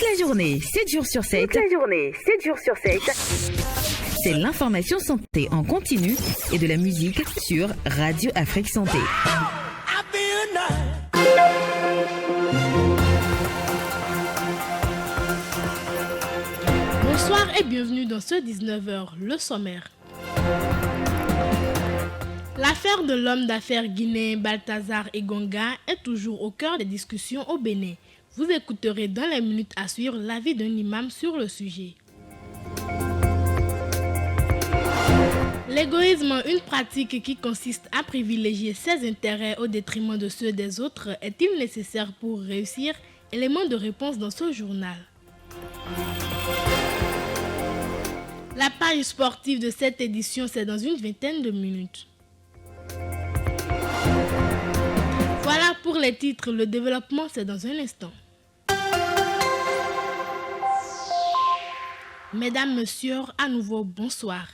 la journée, 7 jours sur 7. C'est l'information santé en continu et de la musique sur Radio Afrique Santé. Bonsoir et bienvenue dans ce 19h, le sommaire. L'affaire de l'homme d'affaires guinéen Balthazar Engonga est toujours au cœur des discussions au Bénin. Vous écouterez dans les minutes à suivre l'avis d'un imam sur le sujet. L'égoïsme, une pratique qui consiste à privilégier ses intérêts au détriment de ceux des autres, est-il nécessaire pour réussir? Élément de réponse dans ce journal. La page sportive de cette édition, c'est dans une vingtaine de minutes. Voilà pour les titres, le développement c'est dans un instant. Mesdames, Messieurs, à nouveau bonsoir.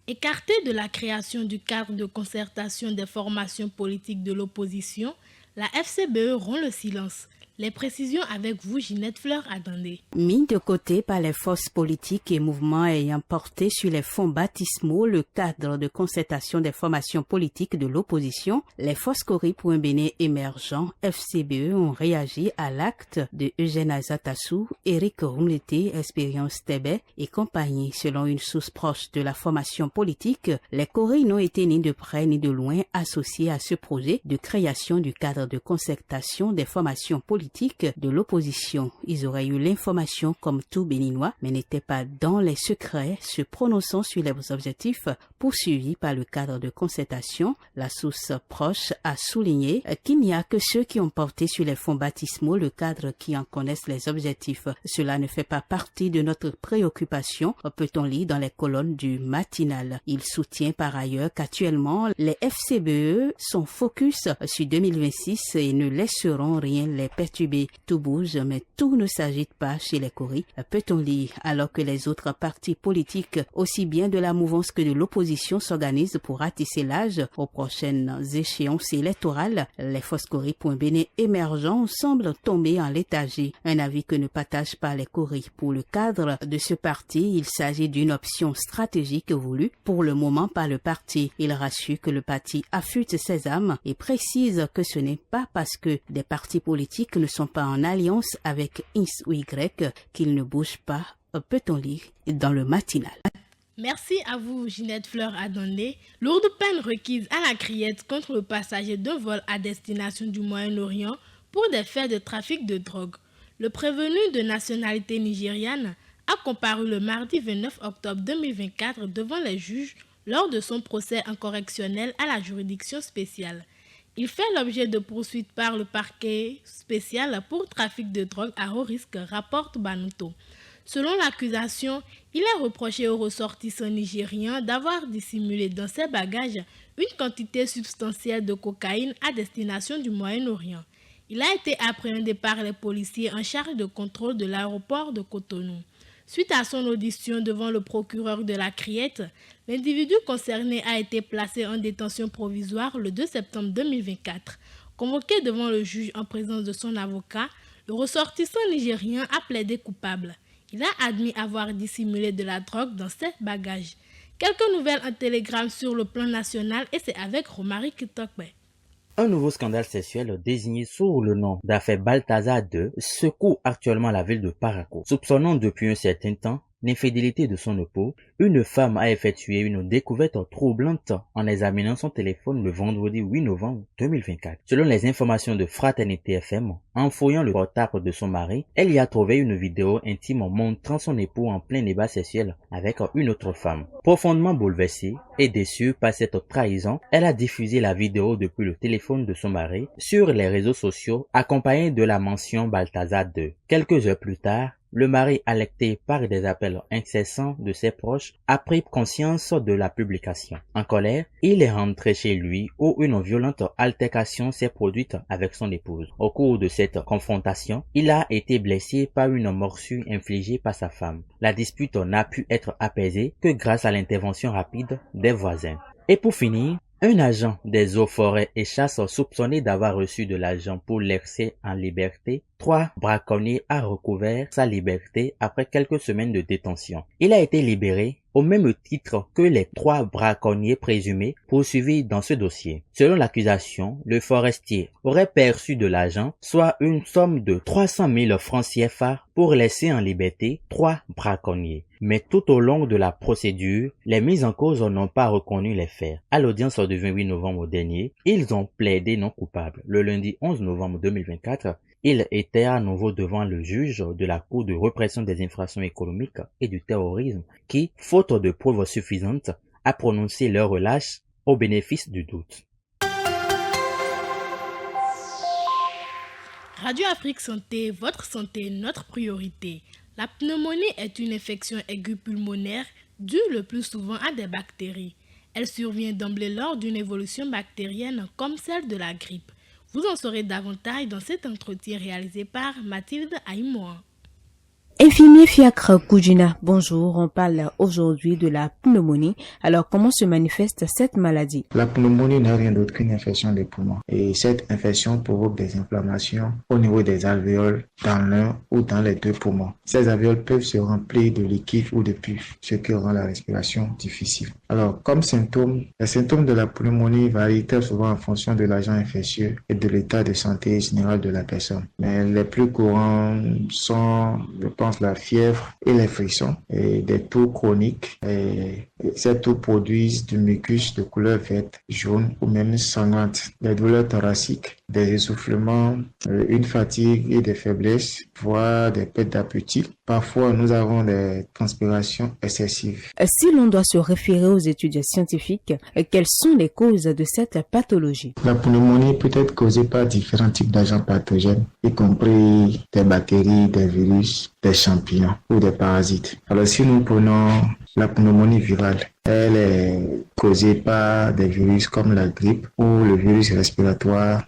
Écarté de la création du cadre de concertation des formations politiques de l'opposition, la FCBE rompt le silence. Les précisions avec vous, Ginette Fleur-Adandé. Mis de côté par les forces politiques et mouvements ayant porté sur les fonds baptismaux le cadre de concertation des formations politiques de l'opposition, les Foscori pour un Bénin émergent, FCBE, ont réagi à l'acte de Eugène Azatassou, Éric Rumleté, Expérience Tébé et compagnie. Selon une source proche de la formation politique, les Coréens n'ont été ni de près ni de loin associés à ce projet de création du cadre de concertation des formations politiques de l'opposition. Ils auraient eu l'information comme tout Béninois, mais n'étaient pas dans les secrets se prononçant sur les objectifs poursuivis par le cadre de concertation. La source proche a souligné qu'il n'y a que ceux qui ont porté sur les fonds baptismaux le cadre qui en connaissent les objectifs. Cela ne fait pas partie de notre préoccupation, peut-on lire dans les colonnes du matinal. Il soutient par ailleurs qu'actuellement, les FCBE sont focus sur 2026 et ne laisseront rien les perturber. Tout bouge, mais tout ne s'agite pas chez les Coris, peut-on lire, alors que les autres partis politiques, aussi bien de la mouvance que de l'opposition, s'organisent pour ratisser l'âge aux prochaines échéances électorales. Les Foscori pour un Bénin émergent semblent tomber en léthargie. Un avis que ne partagent pas les Coris. Pour le cadre de ce parti, il s'agit d'une option stratégique voulue pour le moment par le parti. Il rassure que le parti affûte ses âmes et précise que ce n'est pas parce que des partis politiques ne sont pas en alliance avec X ou Y qu'ils ne bougent pas, peut-on lire dans le matinal. Merci à vous, Ginette Fleur-Adandé. Lourde peine requise à la criette contre le passager d'un vol à destination du Moyen-Orient pour des faits de trafic de drogue. Le prévenu de nationalité nigériane a comparu le mardi 29 octobre 2024 devant les juges lors de son procès en correctionnel à la juridiction spéciale. Il fait l'objet de poursuites par le parquet spécial pour trafic de drogue à haut risque, rapporte Banuto. Selon l'accusation, il est reproché aux ressortissants nigériens d'avoir dissimulé dans ses bagages une quantité substantielle de cocaïne à destination du Moyen-Orient. Il a été appréhendé par les policiers en charge de contrôle de l'aéroport de Cotonou. Suite à son audition devant le procureur de la Criette, l'individu concerné a été placé en détention provisoire le 2 septembre 2024. Convoqué devant le juge en présence de son avocat, le ressortissant nigérien a plaidé coupable. Il a admis avoir dissimulé de la drogue dans ses bagages. Quelques nouvelles en télégramme sur le plan national et c'est avec Romaric Kitokbe. Un nouveau scandale sexuel désigné sous le nom d'affaire Balthazar II secoue actuellement la ville de Parakou. Soupçonnant depuis un certain temps l'infidélité de son époux, une femme a effectué une découverte troublante en examinant son téléphone le vendredi 8 novembre 2024. Selon les informations de Fraternité FM, en fouillant le portable de son mari, elle y a trouvé une vidéo intime montrant son époux en plein débat sexuel avec une autre femme. Profondément bouleversée et déçue par cette trahison, elle a diffusé la vidéo depuis le téléphone de son mari sur les réseaux sociaux accompagnée de la mention Balthazar II. Quelques heures plus tard, le mari, alerté par des appels incessants de ses proches, a pris conscience de la publication. En colère, il est rentré chez lui où une violente altercation s'est produite avec son épouse. Au cours de cette confrontation, il a été blessé par une morsure infligée par sa femme. La dispute n'a pu être apaisée que grâce à l'intervention rapide des voisins. Et pour finir, un agent des eaux, forêts et chasses soupçonné d'avoir reçu de l'argent pour l'exercer en liberté 3 braconniers a recouvert sa liberté après quelques semaines de détention. Il a été libéré au même titre que les 3 braconniers présumés poursuivis dans ce dossier. Selon l'accusation, le forestier aurait perçu de l'argent, soit une somme de 300 000 francs CFA pour laisser en liberté 3 braconniers. Mais tout au long de la procédure, les mis en cause n'ont pas reconnu les faits. À l'audience du 28 novembre dernier, ils ont plaidé non coupables. Le lundi 11 novembre 2024, ils étaient à nouveau devant le juge de la Cour de répression des infractions économiques et du terrorisme qui, faute de preuves suffisantes, a prononcé leur relâche au bénéfice du doute. Radio Afrique Santé, votre santé, notre priorité. La pneumonie est une infection aiguë pulmonaire due le plus souvent à des bactéries. Elle survient d'emblée lors d'une évolution bactérienne comme celle de la grippe. Vous en saurez davantage dans cet entretien réalisé par Mathilde Aïmoa. Infirmier Fiacre Koudjina, bonjour. On parle aujourd'hui de la pneumonie. Alors, comment se manifeste cette maladie? La pneumonie n'est rien d'autre qu'une infection des poumons. Et cette infection provoque des inflammations au niveau des alvéoles dans l'un ou dans les 2 poumons. Ces alvéoles peuvent se remplir de liquide ou de pus, ce qui rend la respiration difficile. Alors, comme symptômes, les symptômes de la pneumonie varient très souvent en fonction de l'agent infectieux et de l'état de santé général de la personne. Mais les plus courants sont, je pense, la fièvre et les frissons et des toux chroniques. Et ces toux produisent du mucus de couleur verte, jaune ou même sanglante, des douleurs thoraciques, des essoufflements, une fatigue et des faiblesses, voire des pertes d'appétit. Parfois, nous avons des transpirations excessives. Si l'on doit se référer aux études scientifiques, quelles sont les causes de cette pathologie? La pneumonie peut être causée par différents types d'agents pathogènes, y compris des bactéries, des virus, des champignons ou des parasites. Alors, si nous prenons la pneumonie virale, elle est causée par des virus comme la grippe ou le virus respiratoire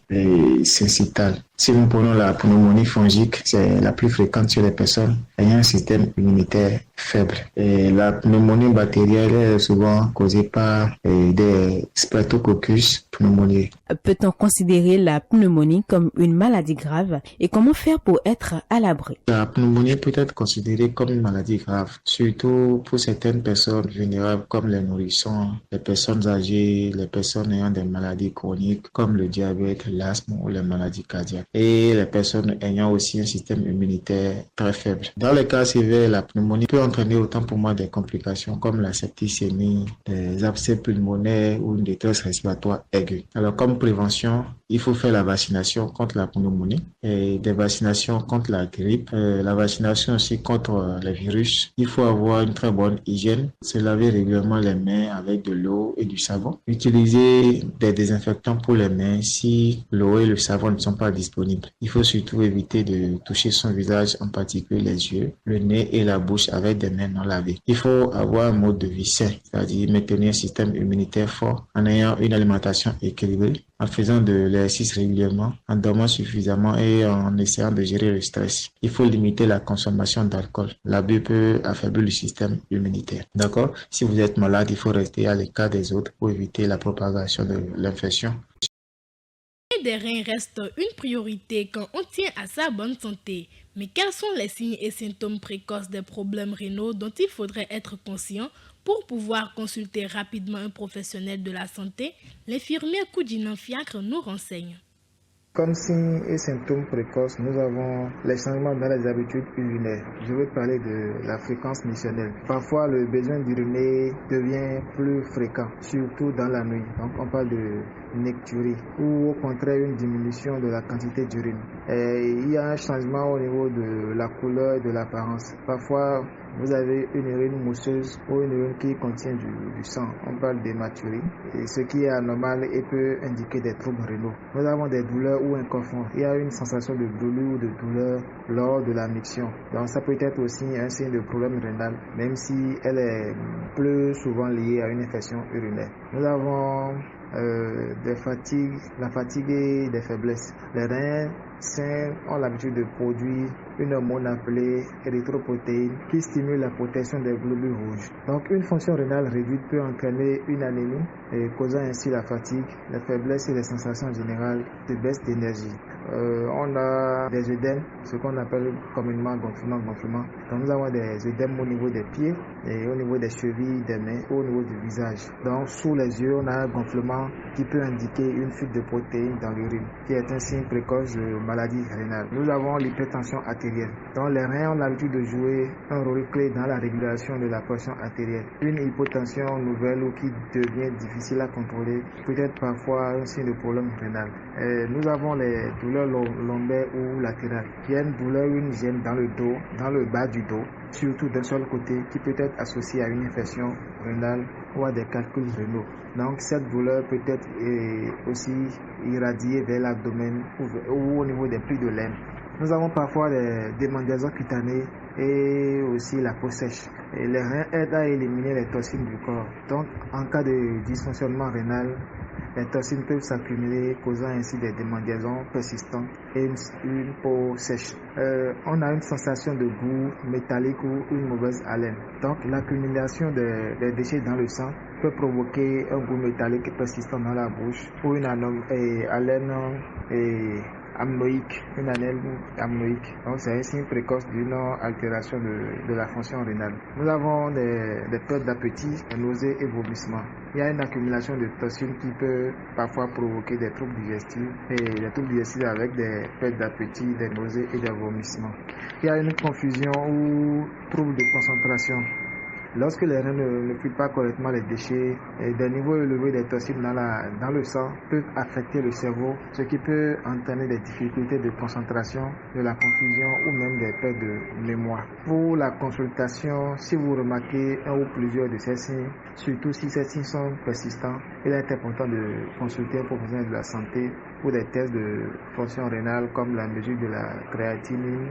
syncytial. Si nous prenons la pneumonie fongique, c'est la plus fréquente chez les personnes ayant un système immunitaire faible. Et la pneumonie bactérienne est souvent causée par des Streptococcus pneumoniae. Peut-on considérer la pneumonie comme une maladie grave et comment faire pour être à l'abri? La pneumonie peut être considérée comme une maladie grave, surtout pour certaines personnes vulnérables comme les nourrissons, les personnes âgées, les personnes ayant des maladies chroniques comme le diabète, l'asthme ou les maladies cardiaques, et les personnes ayant aussi un système immunitaire très faible. Dans les cas sévères, la pneumonie peut entraîner autant pour moi des complications comme la septicémie, des abcès pulmonaires ou une détresse respiratoire aiguë. Alors comme prévention, il faut faire la vaccination contre la pneumonie et des vaccinations contre la grippe, la vaccination aussi contre les virus. Il faut avoir une très bonne hygiène, se laver régulièrement les mains avec de l'eau et du savon. Utiliser des désinfectants pour les mains si l'eau et le savon ne sont pas disponibles. Il faut surtout éviter de toucher son visage, en particulier les yeux, le nez et la bouche avec des mains non lavées. Il faut avoir un mode de vie sain, c'est-à-dire maintenir un système immunitaire fort en ayant une alimentation équilibrée, en faisant de l'exercice régulièrement, en dormant suffisamment et en essayant de gérer le stress. Il faut limiter la consommation d'alcool. L'abus peut affaiblir le système immunitaire. D'accord? Si vous êtes malade, il faut rester à l'écart des autres pour éviter la propagation de l'infection. Des reins reste une priorité quand on tient à sa bonne santé. Mais quels sont les signes et symptômes précoces des problèmes rénaux dont il faudrait être conscient pour pouvoir consulter rapidement un professionnel de la santé? L'infirmier Koudjina Fiacre nous renseigne. Comme signes et symptômes précoces, nous avons les changements dans les habitudes urinaires. Je veux parler de la fréquence missionnelle. Parfois, le besoin d'uriner devient plus fréquent, surtout dans la nuit. Donc, on parle de necturie ou au contraire une diminution de la quantité d'urine. Et il y a un changement au niveau de la couleur et de l'apparence. Parfois, vous avez une urine mousseuse ou une urine qui contient du sang. On parle d'hématurie, et ce qui est anormal et peut indiquer des troubles rénaux. Nous avons des douleurs ou un cofon. Il y a une sensation de brûlure ou de douleur lors de la miction. Donc ça peut être aussi un signe de problème rénal, même si elle est plus souvent liée à une infection urinaire. Nous avons la fatigue et des faiblesses. Les reins sains ont l'habitude de produire une hormone appelée érythropoïétine qui stimule la protection des globules rouges. Donc une fonction rénale réduite peut entraîner une anémie et causant ainsi la fatigue, la faiblesse et les sensations générales de baisse d'énergie. On a des œdèmes, ce qu'on appelle communément gonflement. Donc nous avons des œdèmes au niveau des pieds et au niveau des chevilles, des mains, au niveau du visage. Donc sous les yeux, on a un gonflement qui peut indiquer une fuite de protéines dans l'urine, qui est un signe précoce de maladie rénale. Nous avons l'hypertension artérielle. Donc les reins ont l'habitude de jouer un rôle clé dans la régulation de la pression artérielle. Une hypotension nouvelle ou qui devient difficile à contrôler peut être parfois un signe de problème rénal. Nous avons les douleurs lombaires ou latérales. Il y a une douleur ou une gêne dans le dos, dans le bas du dos, surtout d'un seul côté, qui peut être associée à une infection rénale ou à des calculs rénaux. Donc cette douleur peut être aussi irradiée vers l'abdomen ou au niveau des plis de laine. Nous avons parfois des démangeaisons cutanées et aussi la peau sèche. Et les reins aident à éliminer les toxines du corps. Donc en cas de dysfonctionnement rénal, les toxines peuvent s'accumuler, causant ainsi des démangeaisons persistantes et une peau sèche. On a une sensation de goût métallique ou une mauvaise haleine. Donc l'accumulation des déchets dans le sang peut provoquer un goût métallique persistant dans la bouche ou une haleine amnoïque, Donc c'est un signe précoce d'une altération de la fonction rénale. Nous avons des pertes d'appétit, des nausées et vomissements. Il y a une accumulation de toxines qui peut parfois provoquer des troubles digestifs avec des pertes d'appétit, des nausées et des vomissements. Il y a une confusion ou trouble de concentration. Lorsque les reins ne filtrent pas correctement les déchets, des niveaux élevés des toxines dans le sang peuvent affecter le cerveau, ce qui peut entraîner des difficultés de concentration, de la confusion ou même des pertes de mémoire. Pour la consultation, si vous remarquez un ou plusieurs de ces signes, surtout si ces signes sont persistants, il est important de consulter un professionnel de la santé pour des tests de fonction rénale comme la mesure de la créatinine,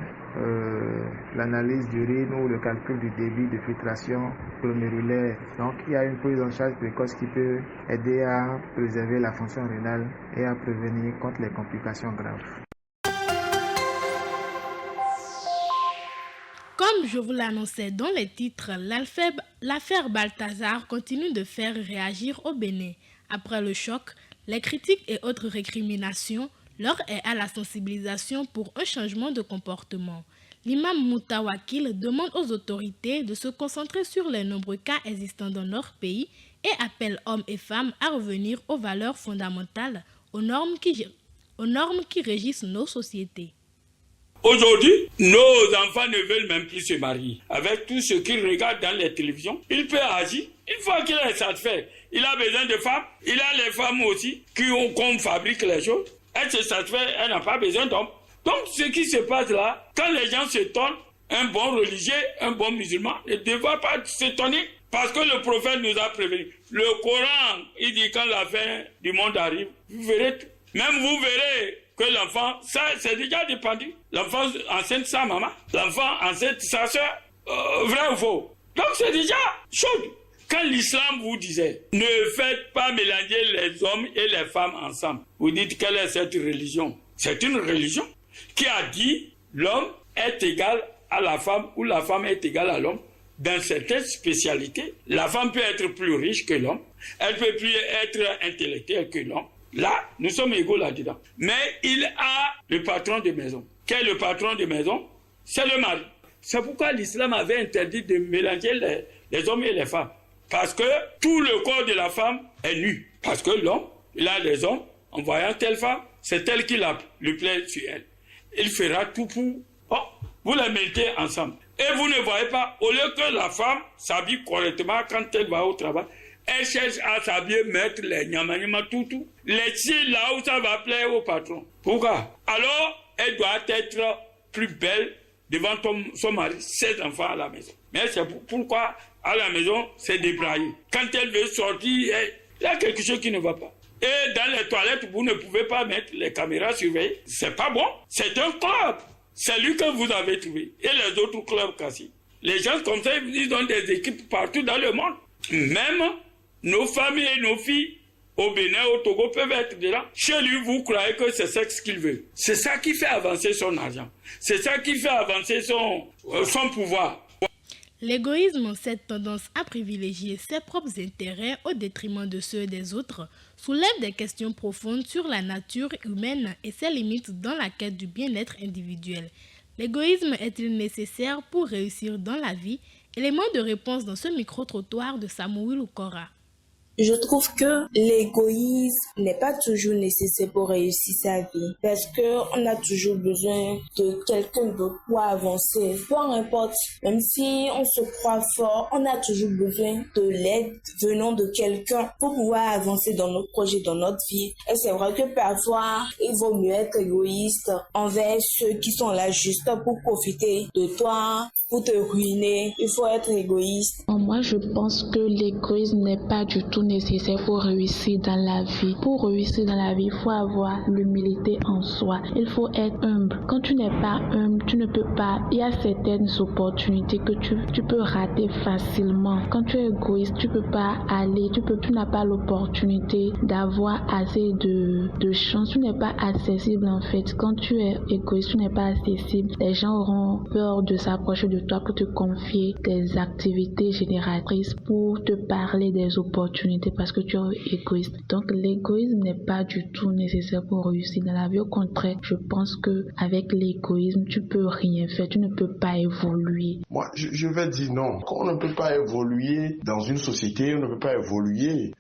l'analyse d'urine ou le calcul du débit de filtration glomérulaire. Donc il y a une prise en charge précoce qui peut aider à préserver la fonction rénale et à prévenir contre les complications graves. Comme je vous l'annonçais dans les titres, l'affaire Balthazar continue de faire réagir au Bénin. Après le choc, les critiques et autres récriminations, l'heure est à la sensibilisation pour un changement de comportement. L'imam Mouta Wakil demande aux autorités de se concentrer sur les nombreux cas existants dans leur pays et appelle hommes et femmes à revenir aux valeurs fondamentales, aux normes qui régissent nos sociétés. Aujourd'hui, nos enfants ne veulent même plus se marier. Avec tout ce qu'ils regardent dans les télévisions, il peut agir. Une fois qu'il est satisfait, il a besoin de femmes. Il a les femmes aussi qu'on fabrique les choses. Elle se satisfait, elle n'a pas besoin d'hommes. Donc ce qui se passe là, quand les gens s'étonnent, un bon religieux, un bon musulman ne devrait pas s'étonner. Parce que le prophète nous a prévenu. Le Coran, il dit quand la fin du monde arrive, vous verrez que l'enfant, ça c'est déjà dépendu. L'enfant enceinte sa maman, l'enfant enceinte sa soeur, vrai ou faux. Donc c'est déjà chaud. Quand l'islam vous disait, ne faites pas mélanger les hommes et les femmes ensemble, vous dites quelle est cette religion? C'est une religion qui a dit l'homme est égal à la femme ou la femme est égale à l'homme. Dans certaines spécialités, la femme peut être plus riche que l'homme, elle peut plus être intellectuelle que l'homme. Là, nous sommes égaux là-dedans. Mais il a le patron de maison. Quel est le patron de maison? C'est le mari. C'est pourquoi l'islam avait interdit de mélanger les hommes et les femmes. Parce que tout le corps de la femme est nu. Parce que l'homme, il a les hommes, en voyant telle femme, c'est elle qui le plaît sur elle. Il fera tout pour... vous les mettez ensemble. Et vous ne voyez pas, au lieu que la femme s'habille correctement quand elle va au travail, elle cherche à s'habiller, mettre les nyama tout. Les cils là où ça va plaire au patron. Pourquoi? Alors, elle doit être plus belle devant son mari, ses enfants à la maison. Mais c'est pourquoi à la maison, c'est débraillé. Quand elle veut sortir, il y a quelque chose qui ne va pas. Et dans les toilettes, vous ne pouvez pas mettre les caméras surveillées. C'est pas bon. C'est un club. C'est lui que vous avez trouvé. Et les autres clubs cassés. Les gens comme ça, ils ont des équipes partout dans le monde. Même nos familles et nos filles au Bénin, au Togo peuvent être dedans. Chez lui, vous croyez que c'est ça ce qu'il veut. C'est ça qui fait avancer son argent. C'est ça qui fait avancer son pouvoir. L'égoïsme, cette tendance à privilégier ses propres intérêts au détriment de ceux des autres, soulève des questions profondes sur la nature humaine et ses limites dans la quête du bien-être individuel. L'égoïsme est-il nécessaire pour réussir dans la vie? Élément de réponse dans ce micro-trottoir de Samuel Oukora. Je trouve que l'égoïsme n'est pas toujours nécessaire pour réussir sa vie parce que on a toujours besoin de quelqu'un d'autre pour avancer. Peu importe, même si on se croit fort, on a toujours besoin de l'aide venant de quelqu'un pour pouvoir avancer dans nos projets, dans notre vie. Et c'est vrai que parfois, il vaut mieux être égoïste envers ceux qui sont là juste pour profiter de toi, pour te ruiner. Il faut être égoïste. Moi, je pense que l'égoïsme n'est pas du tout nécessaire pour réussir dans la vie. Pour réussir dans la vie, il faut avoir l'humilité en soi. Il faut être humble. Quand tu n'es pas humble, tu ne peux pas. Il y a certaines opportunités que tu peux rater facilement. Quand tu es égoïste, tu peux pas aller. Tu n'as pas l'opportunité d'avoir assez de chance. Tu n'es pas accessible en fait. Quand tu es égoïste, tu n'es pas accessible. Les gens auront peur de s'approcher de toi pour te confier des activités génératrices, pour te parler des opportunités parce que tu es égoïste. Donc l'égoïsme n'est pas du tout nécessaire pour réussir dans la vie. Au contraire, je pense que avec l'égoïsme, tu peux rien faire, tu ne peux pas évoluer. Moi, je vais dire non. On ne peut pas évoluer dans une société, on ne peut pas évoluer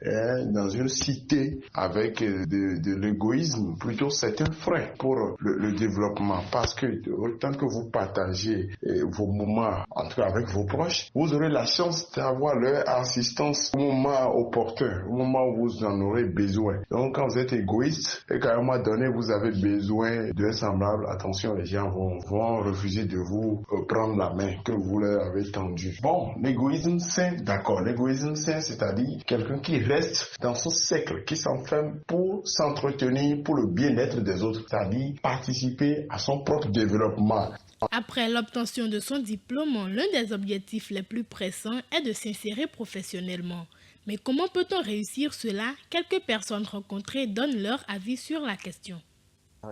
dans une cité avec de l'égoïsme. Plutôt, c'est un frein pour le développement parce que autant que vous partagez vos moments, en tout cas avec vos proches, vous aurez la chance d'avoir leur assistance au moment opportun, au moment où vous en aurez besoin. Donc quand vous êtes égoïste et qu'à un moment donné vous avez besoin d'un semblable, attention, les gens vont refuser de vous prendre la main que vous leur avez tendue. Bon, l'égoïsme sain, d'accord. L'égoïsme sain, c'est-à-dire quelqu'un qui reste dans son cercle, qui s'enferme pour s'entretenir pour le bien-être des autres, c'est-à-dire participer à son propre développement. Après l'obtention de son diplôme, l'un des objectifs les plus pressants est de s'insérer professionnellement. Mais comment peut-on réussir cela? Quelques personnes rencontrées donnent leur avis sur la question.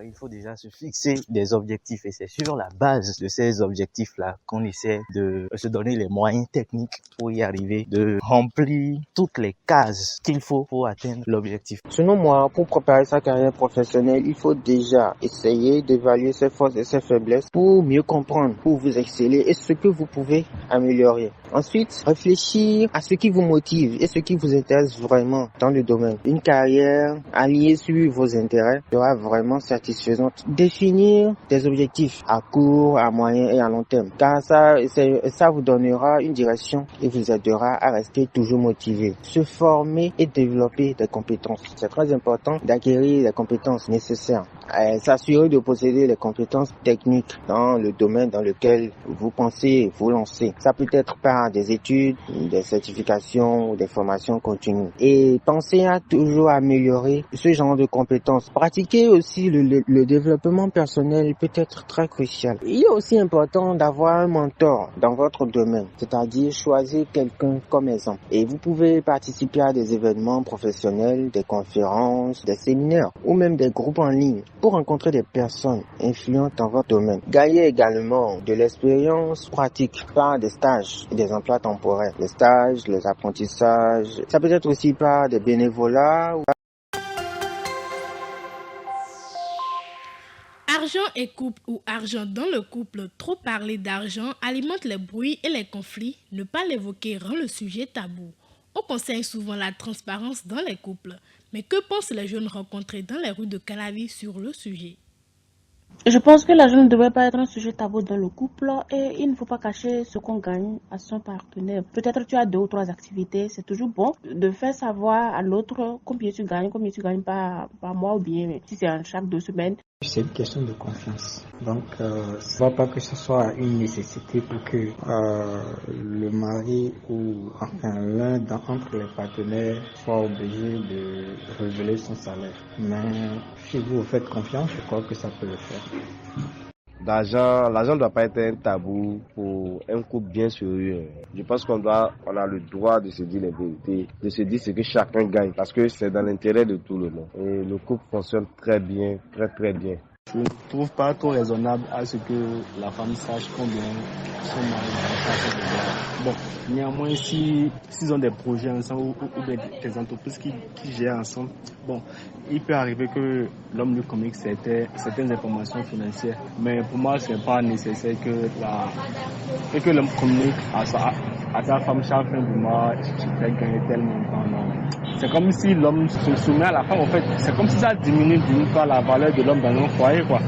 Il faut déjà se fixer des objectifs et c'est sur la base de ces objectifs-là qu'on essaie de se donner les moyens techniques pour y arriver, de remplir toutes les cases qu'il faut pour atteindre l'objectif. Selon moi, pour préparer sa carrière professionnelle, il faut déjà essayer d'évaluer ses forces et ses faiblesses pour mieux comprendre, pour vous exceller et ce que vous pouvez améliorer. Ensuite, réfléchir à ce qui vous motive et ce qui vous intéresse vraiment dans le domaine. Une carrière alliée sur vos intérêts sera vraiment satisfaisante. Définir des objectifs à court, à moyen et à long terme. Car ça vous donnera une direction et vous aidera à rester toujours motivé. Se former et développer des compétences. C'est très important d'acquérir les compétences nécessaires. S'assurer de posséder les compétences techniques dans le domaine dans lequel vous pensez vous lancer. Ça peut être par des études, des certifications ou des formations continues. Et pensez à toujours améliorer ce genre de compétences. Pratiquer aussi le développement personnel peut être très crucial. Il est aussi important d'avoir un mentor dans votre domaine, c'est-à-dire choisir quelqu'un comme exemple. Et vous pouvez participer à des événements professionnels, des conférences, des séminaires ou même des groupes en ligne pour rencontrer des personnes influentes dans votre domaine. Gagner également de l'expérience pratique par des stages et des emplois temporaires. Les stages, les apprentissages, ça peut être aussi par des bénévolats. Argent et couple ou argent dans le couple, trop parler d'argent alimente les bruits et les conflits. Ne pas l'évoquer rend le sujet tabou. On conseille souvent la transparence dans les couples. Mais que pensent les jeunes rencontrés dans les rues de Calavi sur le sujet? Je pense que l'argent ne devrait pas être un sujet tabou dans le couple et il ne faut pas cacher ce qu'on gagne à son partenaire. Peut-être tu as 2 ou 3 activités, c'est toujours bon de faire savoir à l'autre combien tu gagnes par mois ou bien si c'est chaque 2 semaines. C'est une question de confiance. Donc, ça ne va pas que ce soit une nécessité pour que le mari ou enfin l'un entre les partenaires soit obligé de révéler son salaire. Mais si vous faites confiance, je crois que ça peut le faire. L'argent ne doit pas être un tabou pour un couple bien sérieux. Je pense qu'on a le droit de se dire les vérités, de se dire ce que chacun gagne, parce que c'est dans l'intérêt de tout le monde. Et le couple fonctionne très bien, très très bien. Je ne trouve pas trop raisonnable à ce que la femme sache combien son mari va. Bon, néanmoins, s'ils ont des projets ensemble ou des entreprises qui gèrent ensemble, bon, il peut arriver que l'homme lui communique certaines informations financières. Mais pour moi, ce n'est pas nécessaire que l'homme communique à sa femme chaque fin du mois, je vais gagner tel montant. Non. C'est comme si l'homme se soumet à la femme. En fait, c'est comme si ça diminue d'une part la valeur de l'homme dans un foyer, quoi.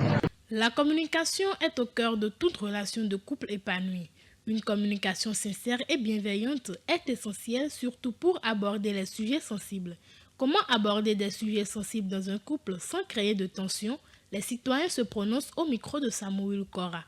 La communication est au cœur de toute relation de couple épanouie. Une communication sincère et bienveillante est essentielle, surtout pour aborder les sujets sensibles. Comment aborder des sujets sensibles dans un couple sans créer de tension? Les citoyens se prononcent au micro de Samuel Kora.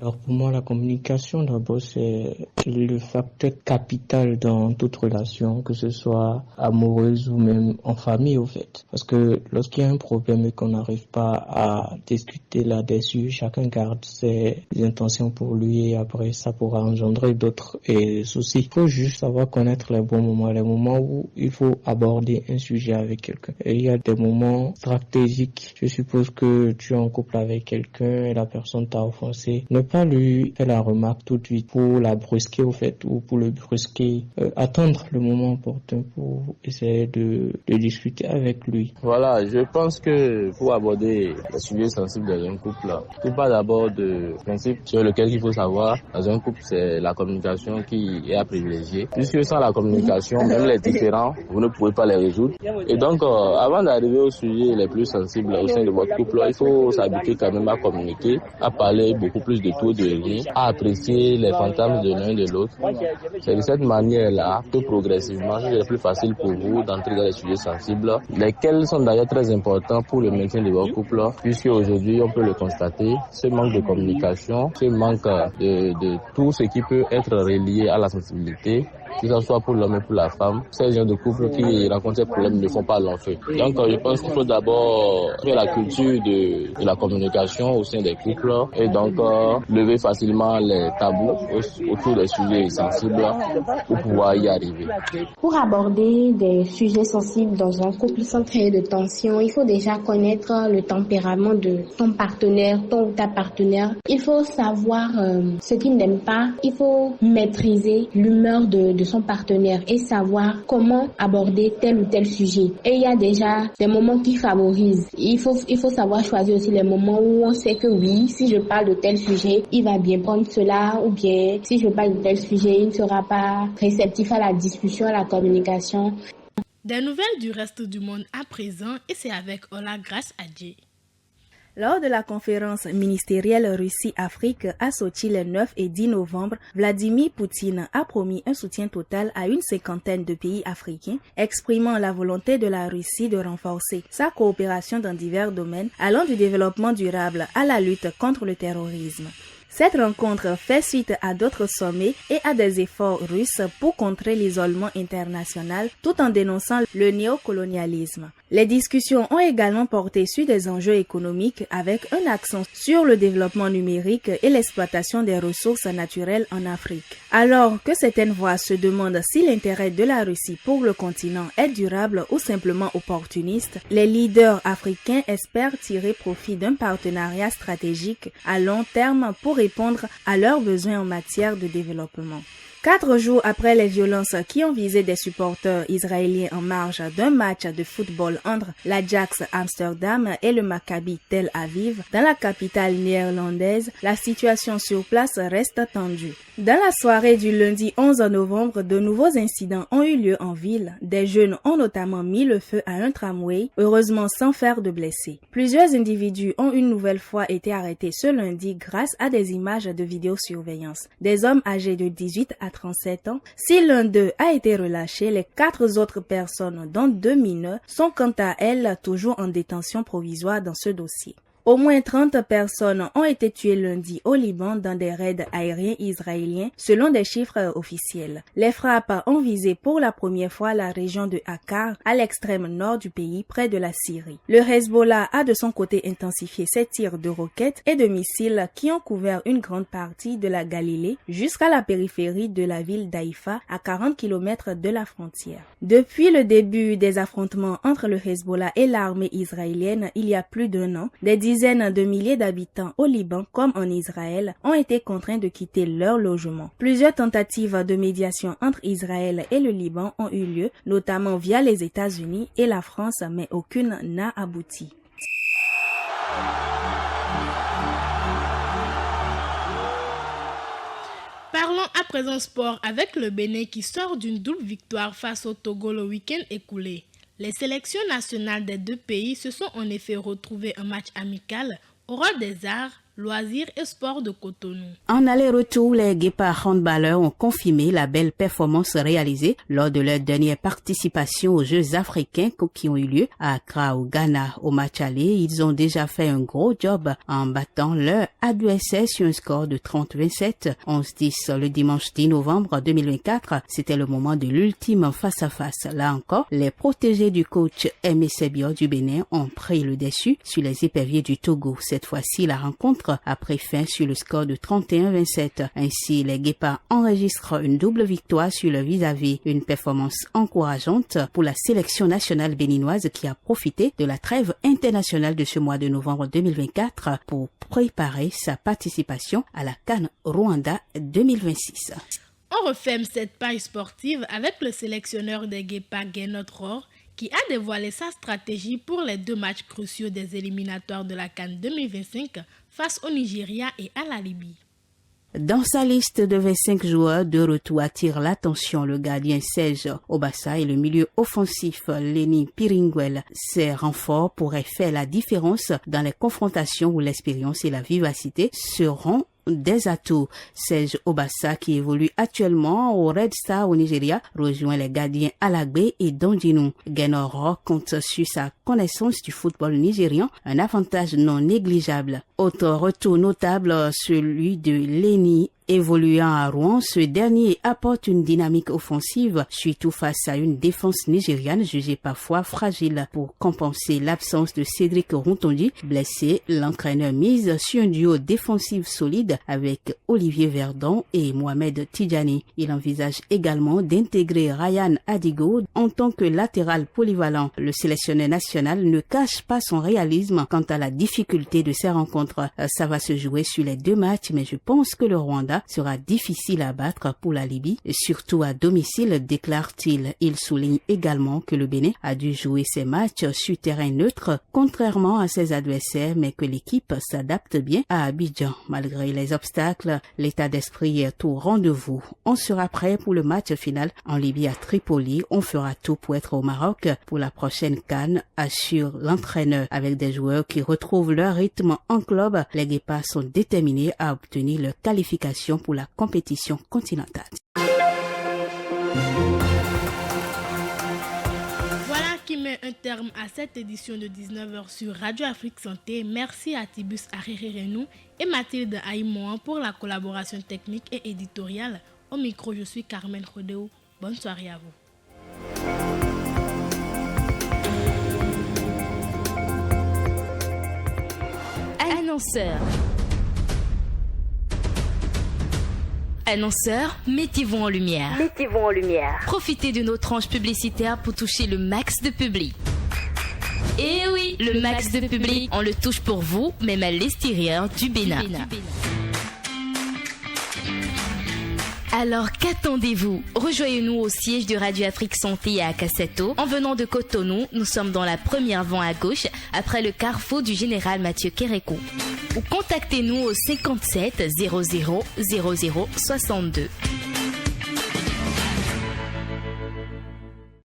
Alors pour moi, la communication, d'abord, c'est le facteur capital dans toute relation, que ce soit amoureuse ou même en famille, au fait. Parce que lorsqu'il y a un problème et qu'on n'arrive pas à discuter là-dessus, chacun garde ses intentions pour lui et après ça pourra engendrer d'autres soucis. Il faut juste savoir connaître les bons moments, les moments où il faut aborder un sujet avec quelqu'un. Et il y a des moments stratégiques. Je suppose que tu es en couple avec quelqu'un et la personne t'a offensé. Ne pas lui faire la remarque tout de suite pour la brusquer au fait ou pour le brusquer. Attendre le moment opportun pour essayer de discuter avec lui. Voilà, je pense que pour aborder les sujets sensibles dans un couple, tout part d'abord de principe sur lequel il faut savoir dans un couple, c'est la communication qui est à privilégier. Puisque sans la communication, même les différends, vous ne pouvez pas les résoudre. Et donc, avant d'arriver aux sujets les plus sensibles au sein de votre couple, il faut s'habituer quand même à communiquer, à parler beaucoup plus de tout, de rien, à apprécier les fantasmes de l'un et de l'autre. C'est de cette manière-là que progressivement, c'est plus facile pour vous d'entrer dans les sujets sensibles, lesquels sont d'ailleurs très importants pour le maintien de votre couple, puisque aujourd'hui, on peut le constater, ce manque de communication, ce manque de tout ce qui peut être relié à la sensibilité, que ce soit pour l'homme et pour la femme, ces gens de couple qui rencontrent ces problèmes ne font pas long feu. Donc je pense qu'il faut d'abord faire la culture de la communication au sein des couples et donc lever facilement les tabous autour des sujets sensibles pour pouvoir y arriver. Pour aborder des sujets sensibles dans un couple sans créer de tension, il faut déjà connaître le tempérament de ton partenaire, ton ou ta partenaire. Il faut savoir ce qu'il n'aime pas. Il faut maîtriser l'humeur de son partenaire et savoir comment aborder tel ou tel sujet. Et il y a déjà des moments qui favorisent. Il faut savoir choisir aussi les moments où on sait que oui, si je parle de tel sujet, il va bien prendre cela, ou bien si je parle de tel sujet, il ne sera pas réceptif à la discussion, à la communication. Des nouvelles du reste du monde à présent, et c'est avec Ola grâce à Dieu. Lors de la conférence ministérielle Russie-Afrique à Sochi le 9 et 10 novembre, Vladimir Poutine a promis un soutien total à une 50aine de pays africains, exprimant la volonté de la Russie de renforcer sa coopération dans divers domaines, allant du développement durable à la lutte contre le terrorisme. Cette rencontre fait suite à d'autres sommets et à des efforts russes pour contrer l'isolement international tout en dénonçant le néocolonialisme. Les discussions ont également porté sur des enjeux économiques avec un accent sur le développement numérique et l'exploitation des ressources naturelles en Afrique. Alors que certaines voix se demandent si l'intérêt de la Russie pour le continent est durable ou simplement opportuniste, les leaders africains espèrent tirer profit d'un partenariat stratégique à long terme pour répondre à leurs besoins en matière de développement. 4 jours après les violences qui ont visé des supporters israéliens en marge d'un match de football entre l'Ajax Amsterdam et le Maccabi Tel Aviv, dans la capitale néerlandaise, la situation sur place reste tendue. Dans la soirée du lundi 11 novembre, de nouveaux incidents ont eu lieu en ville. Des jeunes ont notamment mis le feu à un tramway, heureusement sans faire de blessés. Plusieurs individus ont une nouvelle fois été arrêtés ce lundi grâce à des images de vidéosurveillance. Des hommes âgés de 18 à 37 ans. Si l'un d'eux a été relâché, les 4 autres personnes, dont 2 mineurs, sont quant à elles toujours en détention provisoire dans ce dossier. Au moins 30 personnes ont été tuées lundi au Liban dans des raids aériens israéliens, selon des chiffres officiels. Les frappes ont visé pour la première fois la région de Akkar, à l'extrême nord du pays, près de la Syrie. Le Hezbollah a de son côté intensifié ses tirs de roquettes et de missiles qui ont couvert une grande partie de la Galilée jusqu'à la périphérie de la ville d'Haïfa, à 40 km de la frontière. Depuis le début des affrontements entre le Hezbollah et l'armée israélienne, il y a plus d'1 an, des dizaines dizaines de milliers d'habitants au Liban comme en Israël ont été contraints de quitter leur logement. Plusieurs tentatives de médiation entre Israël et le Liban ont eu lieu, notamment via les États-Unis et la France, mais aucune n'a abouti. Parlons à présent sport avec le Bénin qui sort d'une double victoire face au Togo le week-end écoulé. Les sélections nationales des deux pays se sont en effet retrouvées un match amical au rôle des arts, loisirs et sports de Cotonou. En aller-retour, les Guépards handballeurs ont confirmé la belle performance réalisée lors de leur dernière participation aux Jeux africains qui ont eu lieu à Accra au Ghana. Au match aller, ils ont déjà fait un gros job en battant leur adversaire sur un score de 30-27, 11-10 le dimanche 10 novembre 2024. C'était le moment de l'ultime face-à-face. Là encore, les protégés du coach Aimé Sebio du Bénin ont pris le dessus sur les éperviers du Togo. Cette fois-ci, la rencontre a pris fin sur le score de 31-27. Ainsi, les Guépards enregistrent une double victoire sur le vis-à-vis. Une performance encourageante pour la sélection nationale béninoise qui a profité de la trêve internationale de ce mois de novembre 2024 pour préparer sa participation à la CAN Rwanda 2026. On referme cette page sportive avec le sélectionneur des Guépards, Guénot Rohr, qui a dévoilé sa stratégie pour les deux matchs cruciaux des éliminatoires de la CAN 2025 face au Nigeria et à la Libye. Dans sa liste de 25 joueurs de retour attire l'attention le gardien Serge Obassa et le milieu offensif Lenny Piringuel. Ces renforts pourraient faire la différence dans les confrontations où l'expérience et la vivacité seront des atouts. Serge Obassa, qui évolue actuellement au Red Star au Nigeria, rejoint les gardiens Alagbe et Dondinu. Guénot compte sur sa connaissance du football nigérian, un avantage non négligeable. Autre retour notable, celui de Lenny. Évoluant à Rouen, ce dernier apporte une dynamique offensive, surtout face à une défense nigériane jugée parfois fragile. Pour compenser l'absence de Cédric Rontondi, blessé, l'entraîneur mise sur un duo défensif solide avec Olivier Verdon et Mohamed Tidjani. Il envisage également d'intégrer Ryan Adigo en tant que latéral polyvalent. Le sélectionneur national ne cache pas son réalisme quant à la difficulté de ces rencontres. Ça va se jouer sur les deux matchs, mais je pense que le Rwanda sera difficile à battre pour la Libye, surtout à domicile, déclare-t-il. Il souligne également que le Bénin a dû jouer ses matchs sur terrain neutre, contrairement à ses adversaires, mais que l'équipe s'adapte bien à Abidjan. Malgré les obstacles, l'état d'esprit est au rendez-vous. On sera prêt pour le match final en Libye à Tripoli. On fera tout pour être au Maroc pour la prochaine CAN, assure l'entraîneur. Avec des joueurs qui retrouvent leur rythme en club, les Guépards sont déterminés à obtenir leur qualification pour la compétition continentale. Voilà qui met un terme à cette édition de 19h sur Radio Afrique Santé. Merci à Tibus Arérérenou et Mathilde Aïmouan pour la collaboration technique et éditoriale. Au micro, je suis Carmen Rodeo. Bonne soirée à vous. Annonceur. Annonceurs, mettez-vous en lumière. Profitez de nos tranches publicitaires pour toucher le max de public. Et oui, le max de public, on le touche pour vous, même à l'extérieur du Bénin. Alors qu'attendez-vous? Rejoignez-nous au siège de Radio Afrique Santé à Kasseto. En venant de Cotonou, nous sommes dans la première vente à gauche, après le carrefour du général Mathieu Kérékou. Ou contactez-nous au 57 00 00 62.